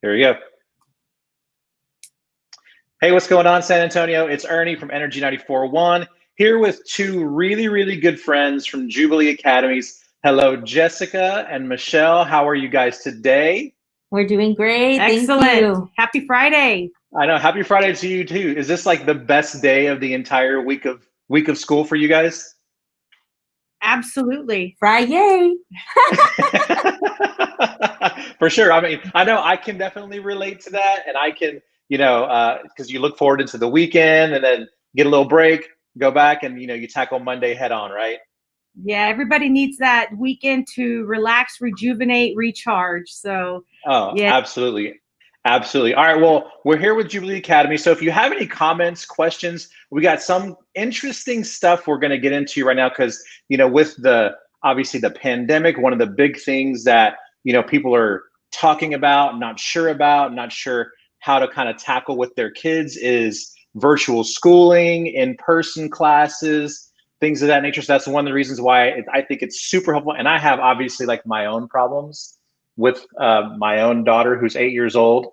Here we go. Hey, what's going on, San Antonio? It's Ernie from Energy 94.1 here with two really, really good friends from Jubilee Academies. Hello, Jessica and Michelle. How are you guys today? We're doing great. Excellent. Thank you. Happy Friday. I know. Happy Friday to you too. Is this like the best day of the entire week of school for you guys? Absolutely. Friday. For sure. I mean, I know I can definitely relate to that, and I can, because you look forward into the weekend and then get a little break, go back, and you tackle Monday head on, right? Yeah, everybody needs that weekend to relax, rejuvenate, recharge. So, yeah. Absolutely. Absolutely. All right. Well, we're here with Jubilee Academy. So if you have any comments, questions, we got some interesting stuff we're going to get into right now because, with obviously the pandemic, one of the big things that, people are talking about, not sure how to kind of tackle with their kids is virtual schooling, in-person classes, things of that nature. So that's one of the reasons why I think it's super helpful. And I have obviously like my own problems with my own daughter who's 8 years old.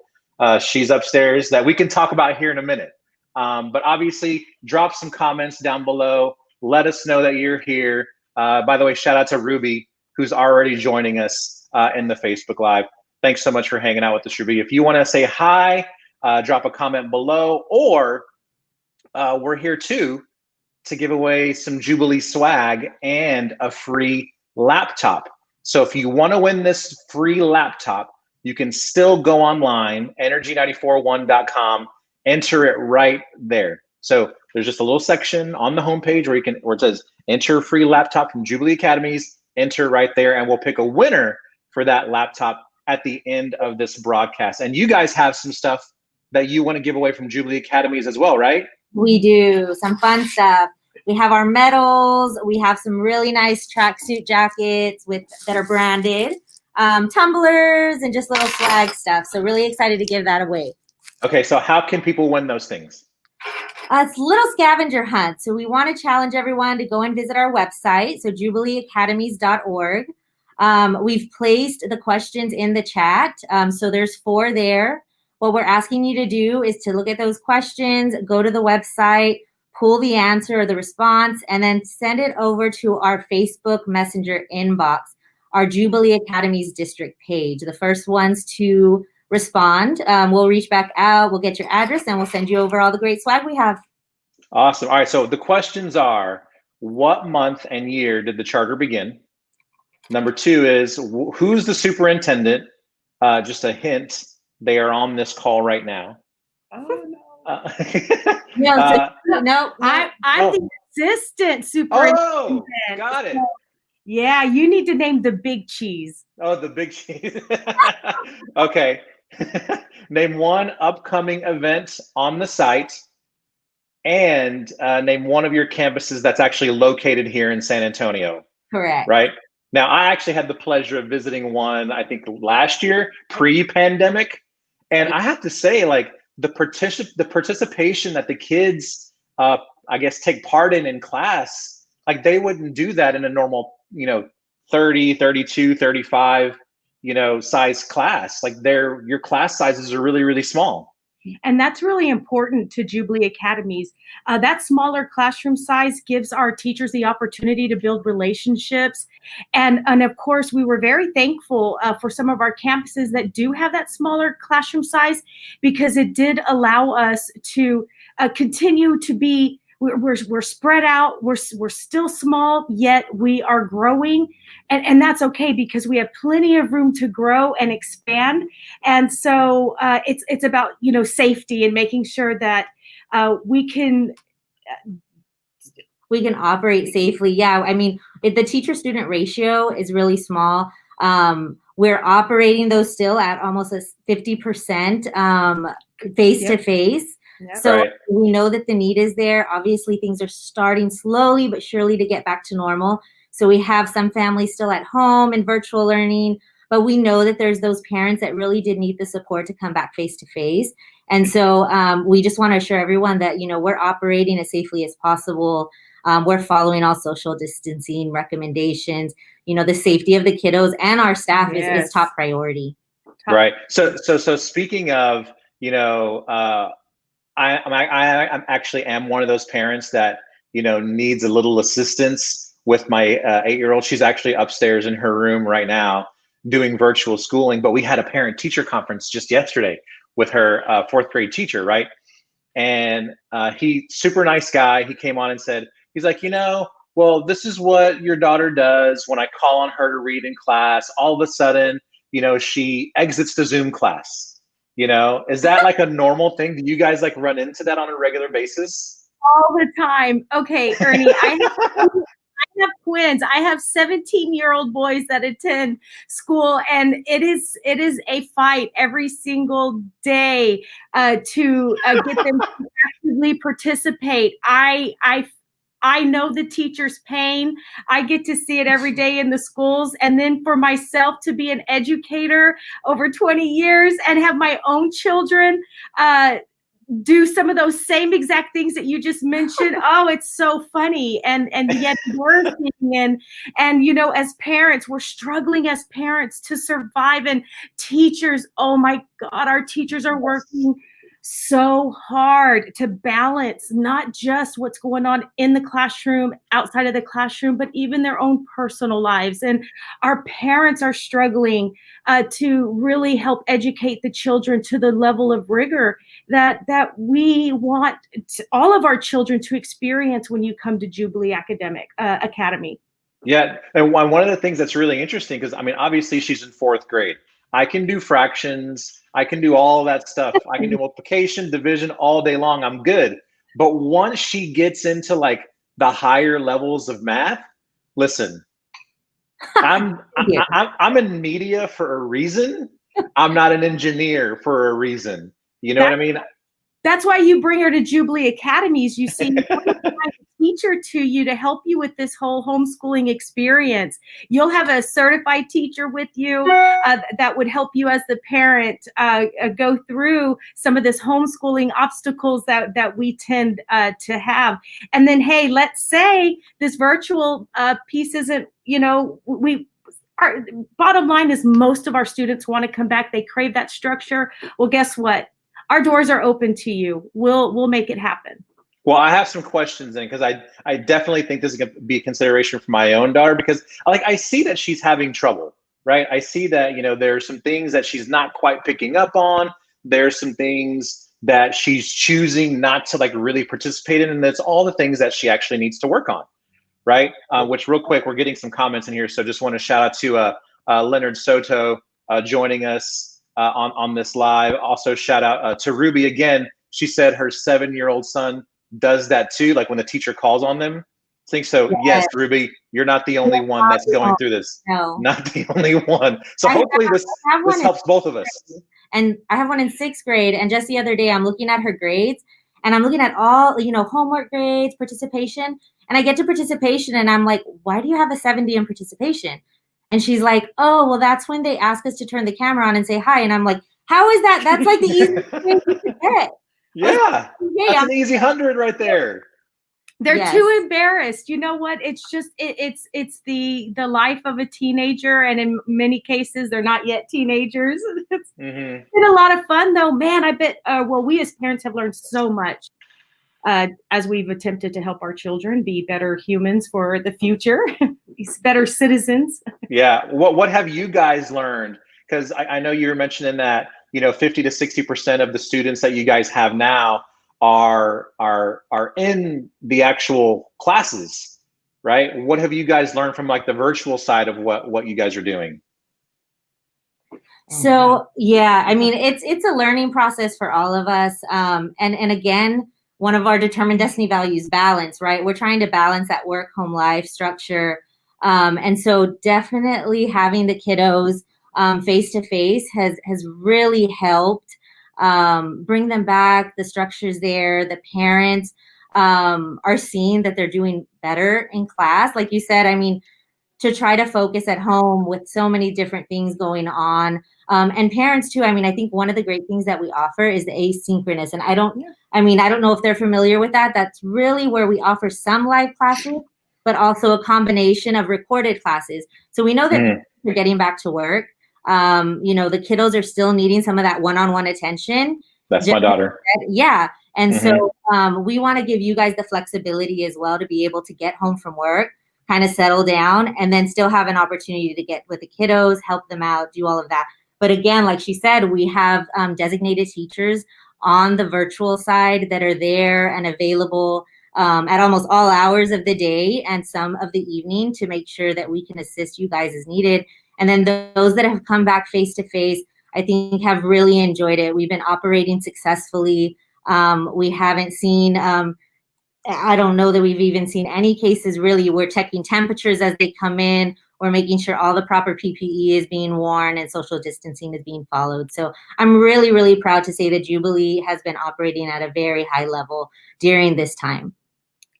She's upstairs that we can talk about here in a minute. But obviously drop some comments down below. Let us know that you're here. By the way, shout out to Ruby, who's already joining us in the Facebook Live. Thanks so much for hanging out with us, Ruby. If you want to say hi, drop a comment below, or we're here too to give away some Jubilee swag and a free laptop. So if you want to win this free laptop, you can still go online, energy941.com, enter it right there. So there's just a little section on the homepage where it says enter a free laptop from Jubilee Academies, enter right there, and we'll pick a winner for that laptop at the end of this broadcast. And you guys have some stuff that you want to give away from Jubilee Academies as well, right? We do some fun stuff. We have our medals. We have some really nice tracksuit jackets that are branded, tumblers, and just little swag stuff. So really excited to give that away. Okay, so how can people win those things? It's a little scavenger hunt. So we want to challenge everyone to go and visit our website, so jubileeacademies.org. We've placed the questions in the chat. So there's 4 there. What we're asking you to do is to look at those questions, go to the website, pull the answer or the response, and then send it over to our Facebook Messenger inbox, our Jubilee Academies district page. The first ones to respond, we'll reach back out, we'll get your address, and we'll send you over all the great swag we have. Awesome. All right, so the questions are, what month and year did the charter begin? Number 2 is, who's the superintendent? Just a hint, they are on this call right now. Oh, no. No, I'm the assistant superintendent. Oh, got it. Yeah, you need to name the big cheese. Oh, the big cheese. Okay. Name one upcoming event on the site and name one of your campuses that's actually located here in San Antonio. Correct. Right? Now, I actually had the pleasure of visiting one, I think last year, pre-pandemic. And I have to say, like, the participation that the kids, I guess, take part in class, like they wouldn't do that in a normal, 30, 32, 35, size class. Like your class sizes are really, really small. And that's really important to Jubilee Academies. That smaller classroom size gives our teachers the opportunity to build relationships. And of course, we were very thankful for some of our campuses that do have that smaller classroom size, because it did allow us to continue to be, we're spread out, we're still small, yet we are growing. And that's okay, because we have plenty of room to grow and expand. And so it's about, safety and making sure that we can operate safely. Yeah, I mean, the teacher-student ratio is really small. We're operating those still at almost a 50% face-to-face. Yep. So Right. We know that the need is there. Obviously, things are starting slowly but surely to get back to normal. So we have some families still at home in virtual learning, but we know that there's those parents that really did need the support to come back face-to-face. And so we just want to assure everyone that, we're operating as safely as possible. We're following all social distancing recommendations. The safety of the kiddos and our staff is top priority. Right. So speaking of, I'm actually am one of those parents that, needs a little assistance with my 8-year-old. She's actually upstairs in her room right now doing virtual schooling, but we had a parent teacher conference just yesterday with her 4th grade teacher. Right. And he, super nice guy. He came on and said, he's like, well, this is what your daughter does when I call on her to read in class. All of a sudden, she exits the Zoom class. Is that like a normal thing? Do you guys like run into that on a regular basis? All the time. Okay, Ernie, I have twins. I have 17-year-old boys that attend school, and it is a fight every single day to get them to actively participate. I know the teacher's pain. I get to see it every day in the schools. And then for myself to be an educator over 20 years and have my own children do some of those same exact things that you just mentioned. Oh, it's so funny. And yet working and as parents, we're struggling as parents to survive. And teachers, oh my God, our teachers are working so hard to balance not just what's going on in the classroom, outside of the classroom, but even their own personal lives. And our parents are struggling to really help educate the children to the level of rigor that we want all of our children to experience when you come to Jubilee Academy. Yeah, and one of the things that's really interesting, because obviously she's in 4th grade. I can do fractions. I can do all of that stuff. I can do multiplication, division all day long. I'm good. But once she gets into like the higher levels of math, listen, I'm in media for a reason. I'm not an engineer for a reason. You know what I mean? That's why you bring her to Jubilee Academies. You see, you find a teacher to you to help you with this whole homeschooling experience. You'll have a certified teacher with you that would help you as the parent go through some of this homeschooling obstacles that we tend to have. And then, hey, let's say this virtual piece isn't, our bottom line is most of our students want to come back. They crave that structure. Well, guess what? Our doors are open to you. We'll make it happen. Well, I have some questions in, because I definitely think this is going to be a consideration for my own daughter, because I see that she's having trouble, right? I see that, there's some things that she's not quite picking up on. There's some things that she's choosing not to really participate in. And that's all the things that she actually needs to work on, right? Which real quick, we're getting some comments in here. So just want to shout out to Leonard Soto joining us on this live. Also shout out to Ruby again. She said her 7-year-old son does that too, like when the teacher calls on them. I think so. Yes, Ruby, you're not the only one that's going through this. No. Not the only one. So hopefully this helps both of us. And I have one in 6th grade. And just the other day, I'm looking at her grades and I'm looking at all, homework grades, participation. And I get to participation and I'm like, why do you have a 70 in participation? And she's like, oh, well, that's when they ask us to turn the camera on and say hi. And I'm like, how is that? That's like the easiest thing to get. Yeah, that's an easy 100 right there. They're too embarrassed. You know what? It's just it's the life of a teenager, and in many cases, they're not yet teenagers. It's been a lot of fun, though, man. I bet. We as parents have learned so much as we've attempted to help our children be better humans for the future, better citizens. Yeah. What have you guys learned? Because I know you were mentioning that 50 to 60% of the students that you guys have now are in the actual classes, right? What have you guys learned from the virtual side of what you guys are doing? So yeah, it's a learning process for all of us. And again, one of our determined destiny values, balance, right? We're trying to balance that work, home life structure. And so definitely having the kiddos face-to-face has really helped bring them back. The structure's there. The parents are seeing that they're doing better in class. Like you said, to try to focus at home with so many different things going on. And parents too, I think one of the great things that we offer is the asynchronous. And I don't know if they're familiar with that. That's really where we offer some live classes, but also a combination of recorded classes. So we know that we're getting back to work. You know, the kiddos are still needing some of that one-on-one attention. That's my daughter. Yeah. And Mhm. so we want to give you guys the flexibility as well to be able to get home from work, kind of settle down, and then still have an opportunity to get with the kiddos, help them out, do all of that. But again, like she said, we have designated teachers on the virtual side that are there and available at almost all hours of the day and some of the evening to make sure that we can assist you guys as needed. And then those that have come back face to face, I think have really enjoyed it. We've been operating successfully. We haven't seen, I don't know that we've even seen any cases really. We're checking temperatures as they come in. We're making sure all the proper PPE is being worn and social distancing is being followed. So I'm really, really proud to say that Jubilee has been operating at a very high level during this time.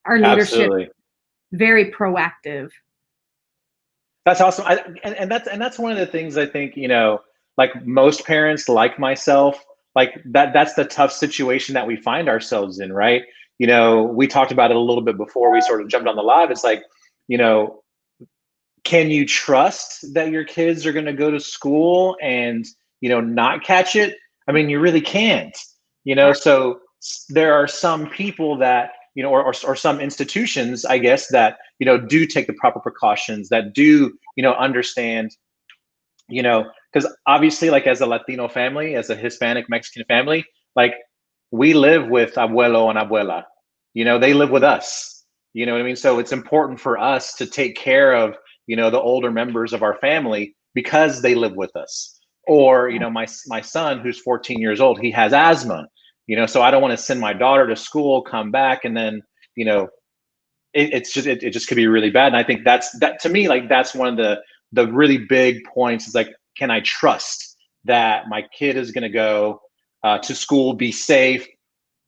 Our leadership, Absolutely. very proactive. That's awesome. And that's one of the things I think, you know, like most parents like myself, like that's the tough situation that we find ourselves in, right? You know, we talked about it a little bit before we sort of jumped on the live. It's like, you know, can you trust that your kids are going to go to school and, you know, not catch it? I mean, you really can't, you know, so there are some people that, you know, or some institutions, I guess, that, you know, do take the proper precautions, that do, you know, understand, you know, because obviously, like as a Latino family, as a Hispanic Mexican family, like we live with abuelo and abuela, you know, they live with us, you know what I mean? So it's important for us to take care of, you know, the older members of our family because they live with us. Or, you know, my son who's 14 years old, he has asthma, you know, so I don't want to send my daughter to school, come back, and then, you know, it just could be really bad. And I think that to me, like that's one of the really big points is like, can I trust that my kid is going to go to school, be safe,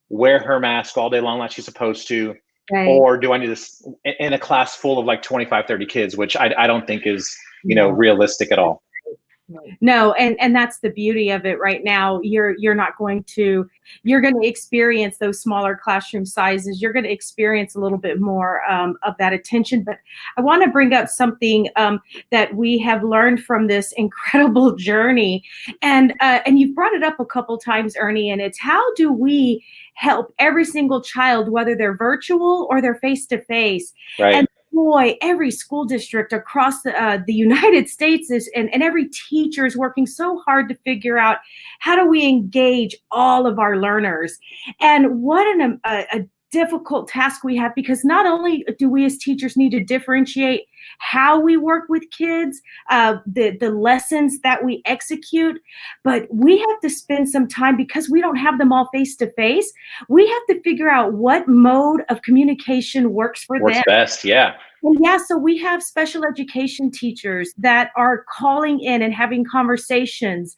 wear her mask all day long like she's supposed to, Right. or do I need this in a class full of like 25, 30 kids, which I don't think is, you know, realistic at all. No, and that's the beauty of it right now. You're going to experience those smaller classroom sizes. You're going to experience a little bit more of that attention. But I want to bring up something that we have learned from this incredible journey, and you've brought it up a couple times, Ernie. And it's how do we help every single child, whether they're virtual or they're face to face, Right. and boy, every school district across the United States is, and every teacher is working so hard to figure out how do we engage all of our learners. And what a difficult task we have, because not only do we as teachers need to differentiate how we work with kids, the lessons that we execute, but we have to spend some time, because we don't have them all face to face. We have to figure out what mode of communication works for them. Best, yeah. Well, yeah, so we have special education teachers that are calling in and having conversations.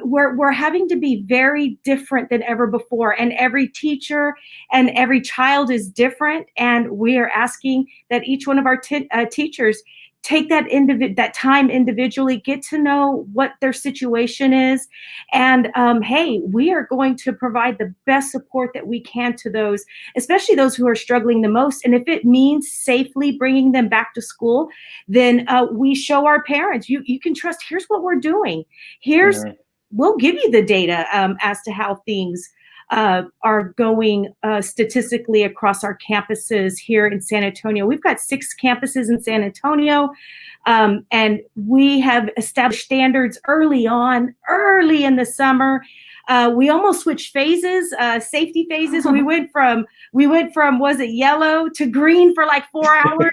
We're having to be very different than ever before, and every teacher and every child is different. And we are asking that each one of our teachers take that time individually, get to know what their situation is. And hey, we are going to provide the best support that we can to those, especially those who are struggling the most. And if it means safely bringing them back to school, then we show our parents, you can trust, here's what we're doing. We'll give you the data as to how things are going statistically across our campuses here in San Antonio. We've got 6 campuses in San Antonio, and we have established standards early in the summer. We almost switched phases, safety phases. We went from was it yellow to green for like 4 hours?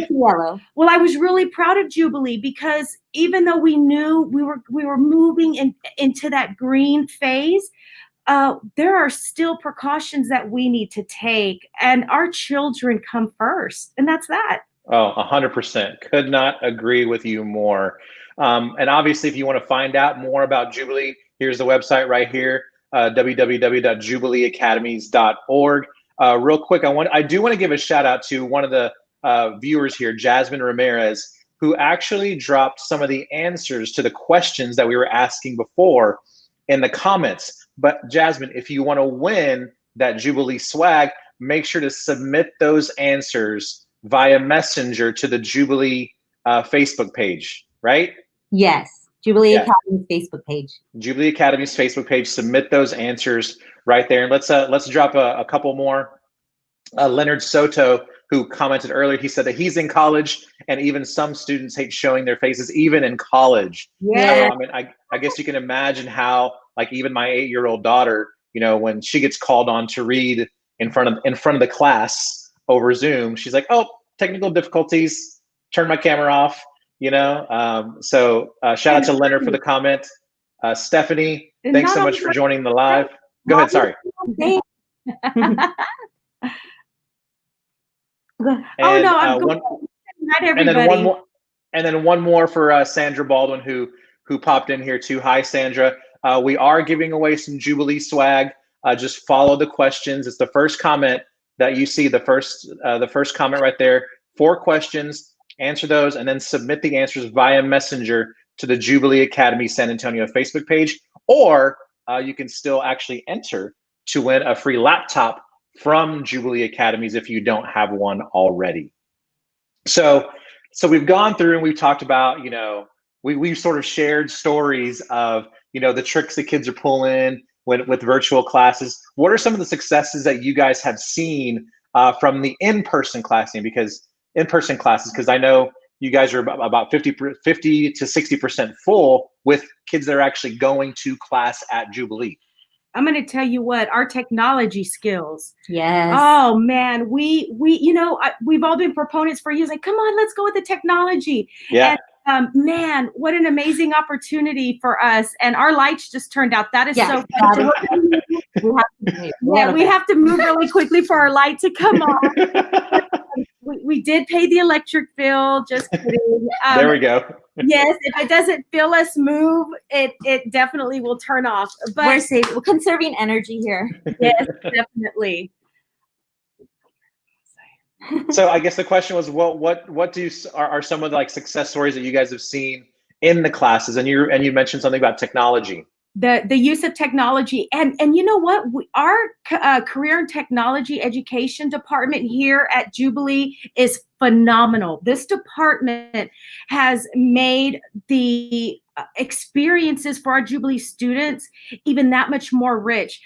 Yellow. Well, I was really proud of Jubilee, because even though we knew we were moving into that green phase, there are still precautions that we need to take, and our children come first, and that's that. Oh, 100%. Could not agree with you more. And obviously, if you want to find out more about Jubilee, here's the website right here, www.jubileeacademies.org. Real quick, I do want to give a shout out to one of the viewers here, Jasmine Ramirez, who actually dropped some of the answers to the questions that we were asking before in the comments. But Jasmine, if you want to win that Jubilee swag, make sure to submit those answers via Messenger to the Jubilee Facebook page, right? Yes, Jubilee Yeah. Academy's Facebook page. Jubilee Academy's Facebook page. Submit those answers right there, and let's drop a couple more. Leonard Soto, who commented earlier, he said that he's in college, and even some students hate showing their faces, even in college. Yeah. So, I mean, I guess you can imagine how, like, even my 8-year-old daughter, you know, when she gets called on to read in front of the class over Zoom, she's like, "Oh, technical difficulties. Turn my camera off." You know. So shout out to Leonard for the comment. Stephanie, And thanks not so only much for joining the live. Go ahead. Sorry. Oh no, I'm one, good night, everybody. and then one more for Sandra Baldwin, who popped in here too. Hi, Sandra. We are giving away some Jubilee swag. Just follow the questions. It's the first comment that you see. The first comment right there. 4 questions. Answer those, and then submit the answers via Messenger to the Jubilee Academy San Antonio Facebook page. Or you can still actually enter to win a free laptop from Jubilee Academies if you don't have one already. So we've gone through and we've talked about, you know, we've sort of shared stories of, you know, the tricks the kids are pulling with virtual classes. What are some of the successes that you guys have seen from the in-person classing? Because in-person classes, because I know you guys are about 50 to 60% full with kids that are actually going to class at Jubilee. I'm going to tell you what, our technology skills. Yes. Oh man, we you know, we've all been proponents for years. Like, come on, let's go with the technology. Yeah. And man, what an amazing opportunity for us. And our lights just turned out. That is so fun. We have to move really quickly for our light to come on. We did pay the electric bill. Just kidding. There we go. Yes, if it doesn't feel us move, it definitely will turn off. But we're safe. We're conserving energy here. Yes, definitely. So I guess the question was, what are some of the like success stories that you guys have seen in the classes? And you mentioned something about technology. The use of technology, and you know what, our career and technology education department here at Jubilee is phenomenal. This department has made the experiences for our Jubilee students even that much more rich.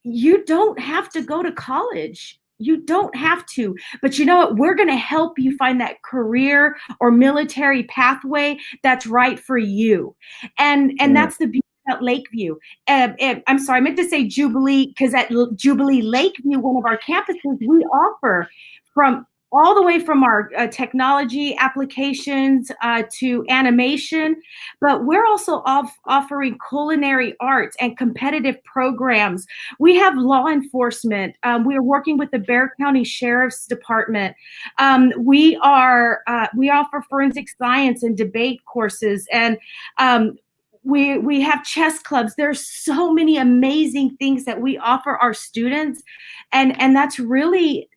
You don't have to go to college. You don't have to, but you know what? We're going to help you find that career or military pathway that's right for you. And that's the beauty about Lakeview. I'm sorry, I meant to say Jubilee, because at Jubilee Lakeview, one of our campuses, we offer from all the way from our technology applications to animation, but we're also offering culinary arts and competitive programs. We have law enforcement. We are working with the Bexar County Sheriff's Department. We offer forensic science and debate courses, and we have chess clubs. There's so many amazing things that we offer our students, and that's really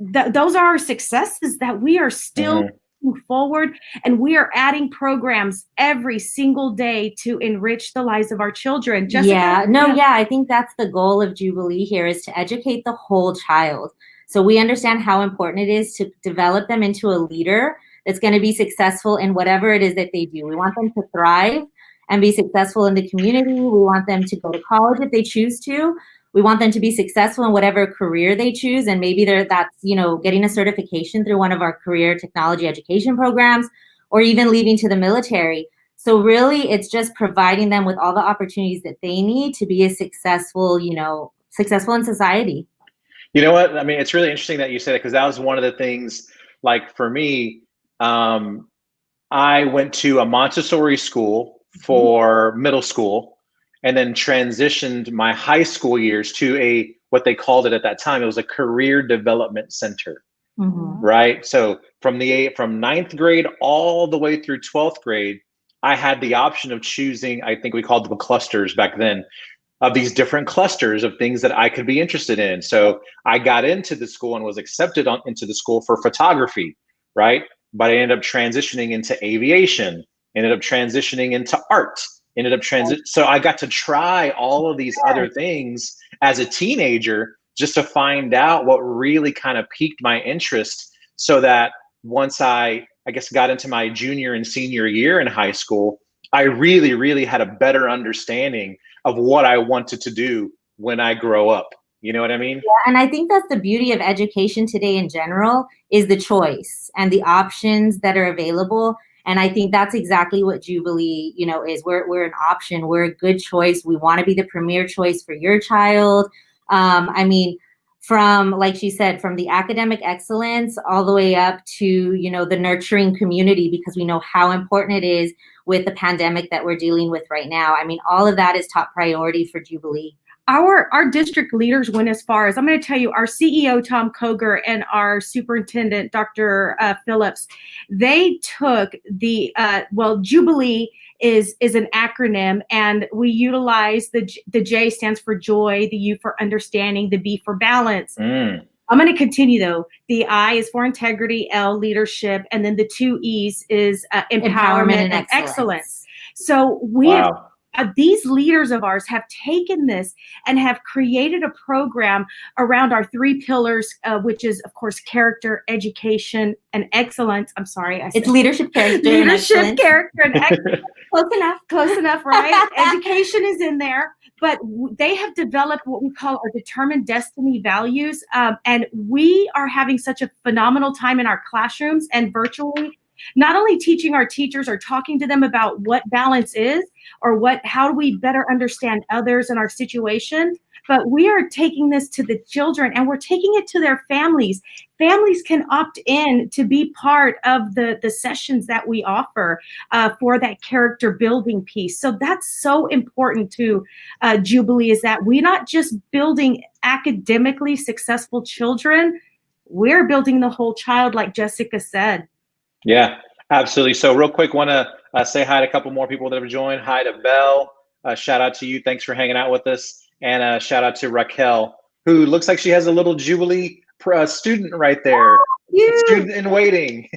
those are our successes, that we are still moving forward, and we are adding programs every single day to enrich the lives of our children. Jessica? I think that's the goal of Jubilee here, is to educate the whole child. So we understand how important it is to develop them into a leader that's going to be successful in whatever it is that they do. We want them to thrive and be successful in the community. We want them to go to college if they choose to. We want them to be successful in whatever career they choose. And maybe that's, you know, getting a certification through one of our career technology education programs, or even leaving to the military. So really, it's just providing them with all the opportunities that they need to be successful in society. You know what? I mean, it's really interesting that you said it, because that was one of the things, like for me, I went to a Montessori school for middle school, and then transitioned my high school years to what they called it at that time. It was a career development center, right? So from 9th grade all the way through 12th grade, I had the option of choosing, I think we called them clusters back then, of these different clusters of things that I could be interested in. So I got into the school and was accepted into the school for photography, right? But I ended up transitioning into aviation, ended up transitioning into art, so I got to try all of these other things as a teenager, just to find out what really kind of piqued my interest, so that once I I guess, got into my junior and senior year in high school, I really, really had a better understanding of what I wanted to do when I grow up. You know what I mean? Yeah, and I think that's the beauty of education today in general is the choice and the options that are available. And I think that's exactly what Jubilee, is. We're an option. We're a good choice. We want to be the premier choice for your child. I mean, from, like she said, from the academic excellence all the way up to, the nurturing community, because we know how important it is with the pandemic that we're dealing with right now. I mean, all of that is top priority for Jubilee. Our district leaders went as far as, I'm going to tell you, our CEO, Tom Koger, and our superintendent, Dr. Phillips, they took the, Jubilee is an acronym, and we utilize the J stands for joy, the U for understanding, the B for balance. I'm going to continue though. The I is for integrity, L leadership, and then the 2 E's is empowerment and excellence. So these leaders of ours have taken this and have created a program around our 3 pillars, which is, of course, character, education, and excellence. I'm sorry. It's leadership, character, character, and excellence. Close enough, right? Education is in there, but they have developed what we call our determined destiny values. And we are having such a phenomenal time in our classrooms and virtually, not only teaching our teachers or talking to them about what balance is or how do we better understand others in our situation, but we are taking this to the children and we're taking it to their families. Families can opt in to be part of the sessions that we offer for that character building piece. So that's so important to Jubilee, is that we're not just building academically successful children, we're building the whole child, like Jessica said. Yeah, absolutely. So real quick, want to say hi to a couple more people that have joined. Hi to Belle. Shout out to you. Thanks for hanging out with us. And shout out to Raquel, who looks like she has a little Jubilee student right there. Student in waiting.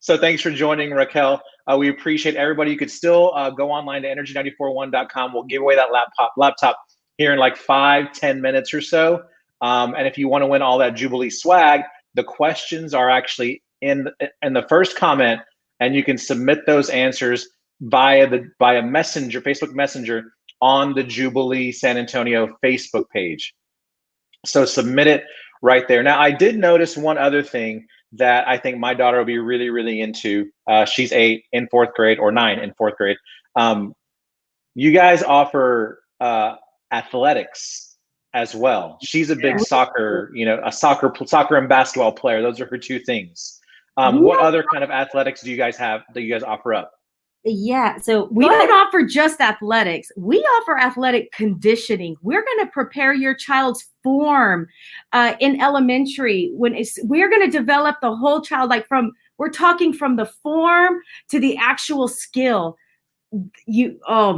So thanks for joining, Raquel. We appreciate everybody. You could still go online to energy941.com. We'll give away that laptop here in like 5-10 minutes or so. And if you want to win all that Jubilee swag, the questions are actually in the first comment, and you can submit those answers via Messenger, Facebook Messenger, on the Jubilee San Antonio Facebook page. So submit it right there. Now, I did notice one other thing that I think my daughter will be really, really into. She's 8 in 4th grade, or 9 in 4th grade. You guys offer athletics as well. She's a big soccer, soccer and basketball player. Those are her 2 things. What other kind of athletics do you guys have that you guys offer up? Yeah, so we don't offer just athletics. We offer athletic conditioning. We're going to prepare your child's form in elementary. We're going to develop the whole child, we're talking from the form to the actual skill. You've got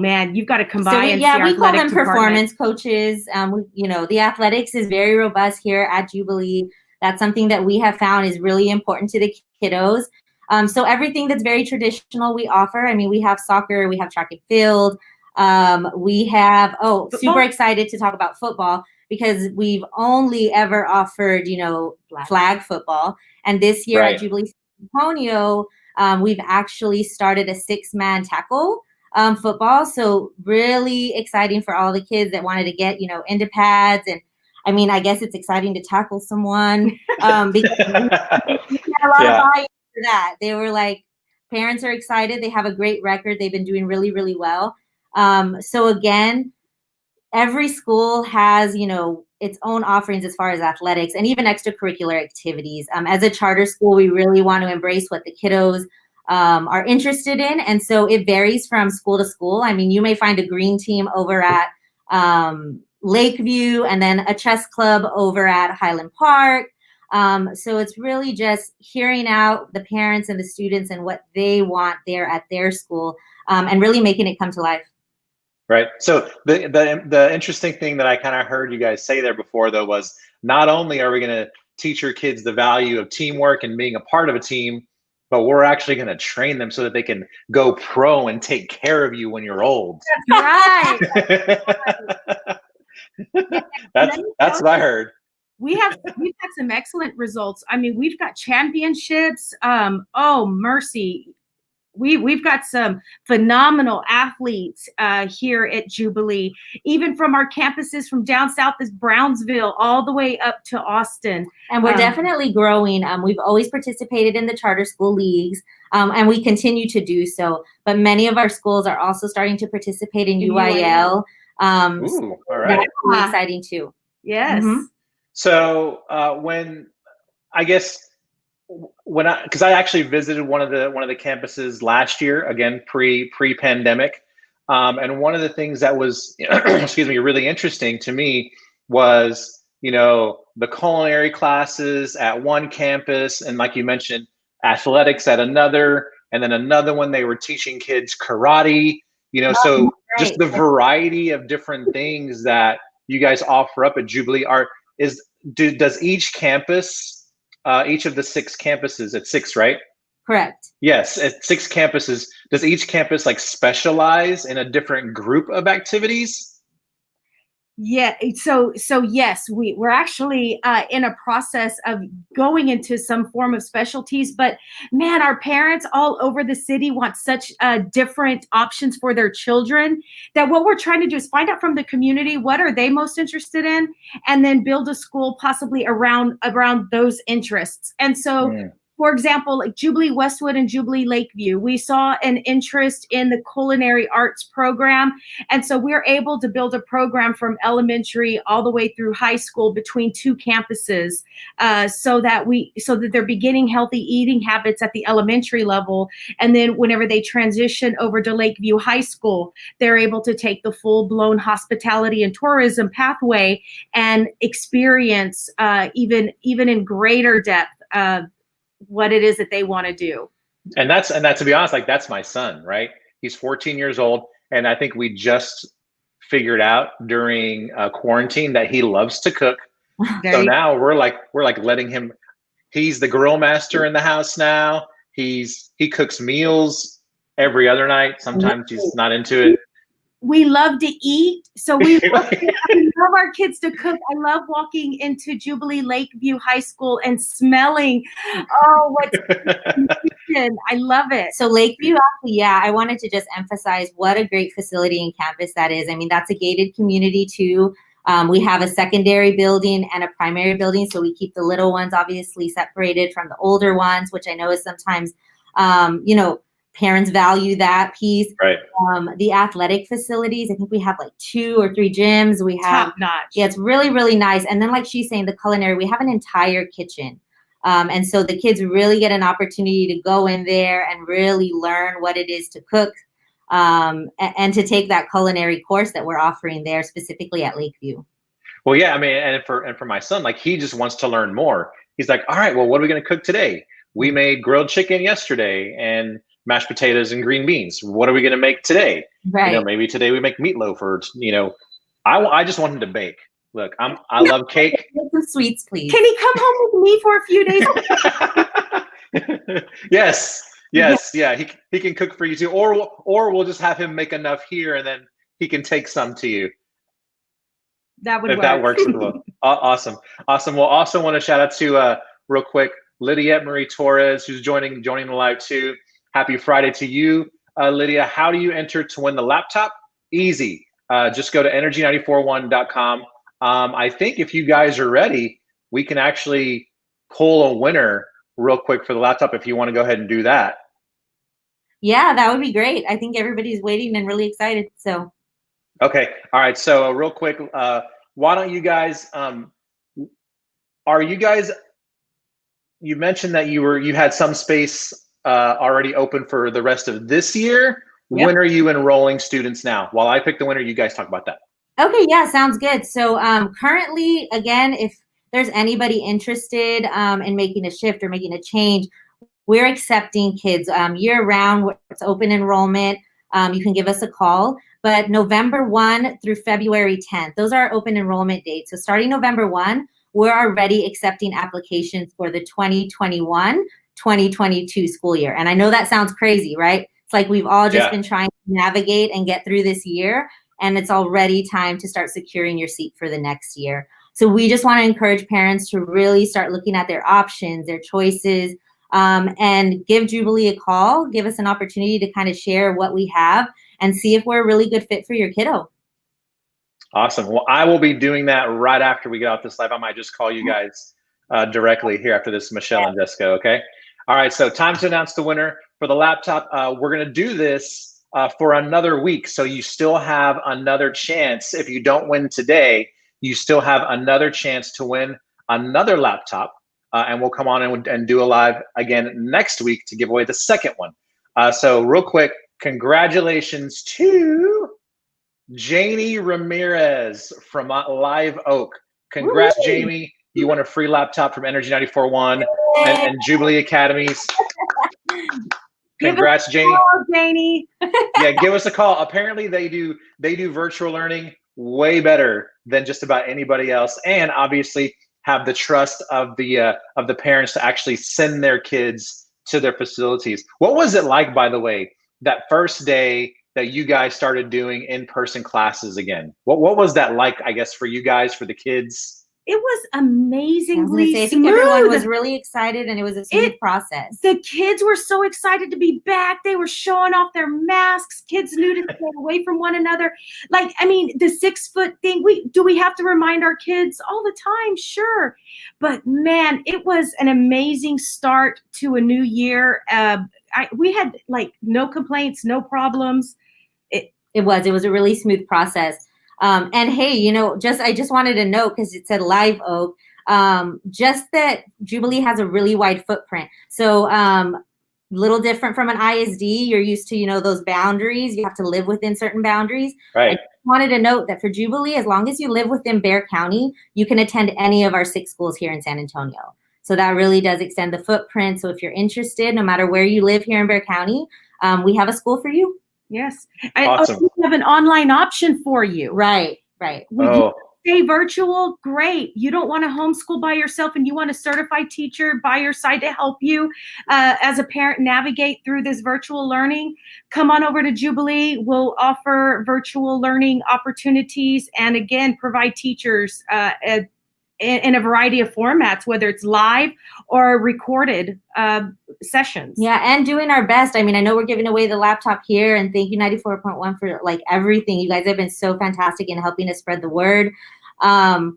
to combine. So we call them performance coaches. The athletics is very robust here at Jubilee. That's something that we have found is really important to the kiddos. So everything that's very traditional we offer. I mean, we have soccer, we have track and field. We have, super excited to talk about football, because we've only ever offered, flag football. And this year at Jubilee San Antonio, we've actually started a 6-man tackle football. So really exciting for all the kids that wanted to get, into pads. And I mean, I guess it's exciting to tackle someone because we had a lot of buy-in for that. They were like, parents are excited. They have a great record. They've been doing really, really well. So again, every school has, its own offerings as far as athletics and even extracurricular activities. As a charter school, we really want to embrace what the kiddos are interested in. And so it varies from school to school. I mean, you may find a green team over at Lakeview, and then a chess club over at Highland Park. So it's really just hearing out the parents and the students and what they want there at their school, and really making it come to life. Right. So the interesting thing that I kind of heard you guys say there before, though, was not only are we going to teach your kids the value of teamwork and being a part of a team, but we're actually going to train them so that they can go pro and take care of you when you're old. That's right. That's what I heard. we've had some excellent results. I mean, we've got championships. Oh, mercy. We've got some phenomenal athletes here at Jubilee, even from our campuses from down south as Brownsville all the way up to Austin. And we're definitely growing. We've always participated in the charter school leagues, and we continue to do so. But many of our schools are also starting to participate in UIL. Ooh, all right. That's really exciting too. Yes. Mm-hmm. So because I actually visited one of the campuses last year, again pre-pandemic, and one of the things that was excuse me, really interesting to me was, you know, the culinary classes at one campus, and like you mentioned, athletics at another, and then another one they were teaching kids karate. You know, so just the variety of different things that you guys offer up at Jubilee does each campus, each of the 6 campuses, at 6, right? Correct. Yes, at 6 campuses, does each campus like specialize in a different group of activities? Yeah, so yes, we're actually in a process of going into some form of specialties, but man, our parents all over the city want such different options for their children that what we're trying to do is find out from the community what are they most interested in, and then build a school possibly around those interests. And so for example, like Jubilee Westwood and Jubilee Lakeview, we saw an interest in the culinary arts program. And so we're able to build a program from elementary all the way through high school between 2 campuses, so that they're beginning healthy eating habits at the elementary level. And then whenever they transition over to Lakeview High School, they're able to take the full-blown hospitality and tourism pathway and experience even in greater depth what it is that they want to do. And that's to be honest, like that's my son, right? He's 14 years old, and I think we just figured out during quarantine that he loves to cook. So now we're like letting him. He's the grill master in the house now. He cooks meals every other night. Sometimes he's not into it. We love to eat, so we love our kids to cook. I love walking into Jubilee Lakeview High School and smelling, what's in the kitchen. I love it. So Lakeview, actually, I wanted to just emphasize what a great facility and campus that is. I mean, that's a gated community too. We have a secondary building and a primary building, so we keep the little ones obviously separated from the older ones, which I know is sometimes, parents value that piece. Right. The athletic facilities, I think we have like 2 or 3 gyms. We have top notch. Yeah, it's really, really nice. And then like she's saying, the culinary, we have an entire kitchen. And so the kids really get an opportunity to go in there and really learn what it is to cook, and to take that culinary course that we're offering there specifically at Lakeview. Well, yeah, I mean, and for my son, like he just wants to learn more. He's like, all right, well, what are we going to cook today? We made grilled chicken yesterday and mashed potatoes and green beans. What are we going to make today? Right. You know, maybe today we make meatloaf, or I just want him to bake. Look, I love cake. Some sweets, please. Can he come home with me for a few days? Yes. Yeah. He can cook for you too, or we'll just have him make enough here, and then he can take some to you. That would if work. That works as well. Awesome. Well, also want to shout out to real quick Lydia Marie Torres, who's joining the live too. Happy Friday to you, Lydia. How do you enter to win the laptop? Easy. Just go to energy941.com. I think if you guys are ready, we can actually pull a winner real quick for the laptop if you want to go ahead and do that. Yeah, that would be great. I think everybody's waiting and really excited. So. Okay. All right. So real quick, why don't you guys, you mentioned that you had some space already open for the rest of this year. Yep. When are you enrolling students now? While I pick the winner, you guys talk about that. Okay, yeah, sounds good. So currently, again, if there's anybody interested in making a shift or making a change, we're accepting kids year round. It's open enrollment. You can give us a call. But November 1 through February 10th, those are our open enrollment dates. So starting November 1, we're already accepting applications for the 2021-2022 school year. And I know that sounds crazy, right? It's like we've all just been trying to navigate and get through this year, and it's already time to start securing your seat for the next year. So we just want to encourage parents to really start looking at their options, their choices, and give Jubilee a call. Give us an opportunity to kind of share what we have and see if we're a really good fit for your kiddo. Awesome. Well, I will be doing that right after we get off this live. I might just call you guys directly here after this, Michelle and Jessica, okay? All right, so time to announce the winner for the laptop. We're gonna do this for another week, so you still have another chance. If you don't win today, you still have another chance to win another laptop, and we'll come on and do a live again next week to give away the second one. So real quick, congratulations to Janie Ramirez from Live Oak. Congrats, Woo! Jamie. You won a free laptop from Energy 94.1 and Jubilee Academies. Congrats, Janie. Janie. Yeah, give us a call. Apparently they do virtual learning way better than just about anybody else, and obviously have the trust of the parents to actually send their kids to their facilities. What was it like, by the way, that first day that you guys started doing in-person classes again? What was that like, I guess, for you guys, for the kids? It was amazingly I think smooth. everyone was really excited, and it was a smooth process. The kids were so excited to be back. They were showing off their masks. Kids knew to stay away from one another. Like, I mean, the 6-foot thing, do we have to remind our kids all the time? Sure. But man, it was an amazing start to a new year. We had like no complaints, no problems. It was a really smooth process. And hey, you know, I just wanted to note, because it said Live Oak, just that Jubilee has a really wide footprint. So little different from an ISD. You're used to, you know, those boundaries. You have to live within certain boundaries. Right. I just wanted to note that for Jubilee, as long as you live within Bexar County, you can attend any of our 6 schools here in San Antonio. So that really does extend the footprint. So if you're interested, no matter where you live here in Bexar County, we have a school for you. Yes. Awesome. We have an online option for you. Right. When you stay virtual, great. You don't want to homeschool by yourself and you want a certified teacher by your side to help you as a parent navigate through this virtual learning, come on over to Jubilee. We'll offer virtual learning opportunities and again, provide teachers in a variety of formats, whether it's live or recorded sessions. Yeah, and doing our best. I mean, I know we're giving away the laptop here, and thank you 94.1 for like everything. You guys have been so fantastic in helping us spread the word. We're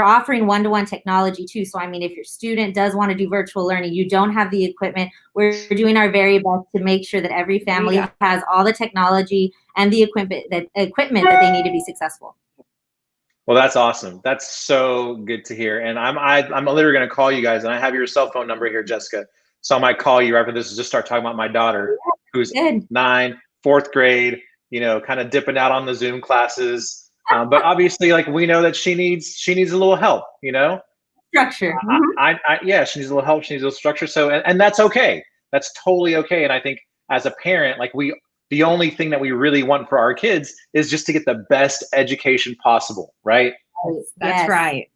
offering one-to-one technology too. So, I mean, if your student does want to do virtual learning, you don't have the equipment, we're doing our very best to make sure that every family has all the technology and the equipment that they need to be successful. Well, that's awesome. That's so good to hear. And I'm literally going to call you guys, and I have your cell phone number here, Jessica. So I might call you after this and just start talking about my daughter, who's 9, 4th grade, you know, kind of dipping out on the Zoom classes. But obviously, like, we know that she needs a little help, you know? Structure. Yeah, she needs a little help. She needs a little structure. So, and that's okay. That's totally okay. And I think as a parent, like, the only thing that we really want for our kids is just to get the best education possible, right? That's right.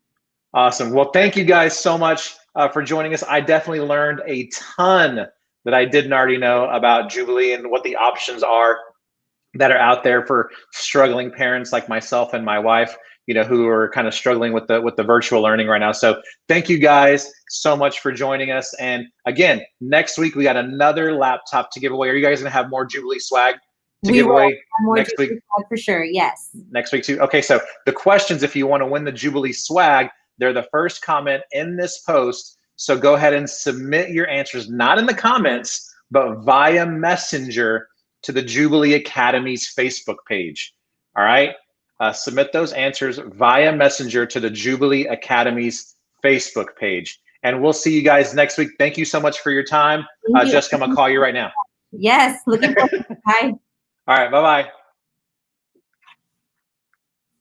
Awesome. Well, thank you guys so much for joining us. I definitely learned a ton that I didn't already know about Jubilee and what the options are that are out there for struggling parents like myself and my wife, you know, who are kind of struggling with the virtual learning right now. So thank you guys so much for joining us. And again, next week we got another laptop to give away. Are you guys gonna have more Jubilee swag to give away next week? For sure, yes. Next week too. Okay, so the questions, if you want to win the Jubilee swag, they're the first comment in this post. So go ahead and submit your answers, not in the comments, but via Messenger to the Jubilee Academy's Facebook page. All right. Submit those answers via Messenger to the Jubilee Academy's Facebook page. And we'll see you guys next week. Thank you so much for your time. Jessica, I'm going to call you right now. Yes. Looking forward. Bye. All right. Bye-bye.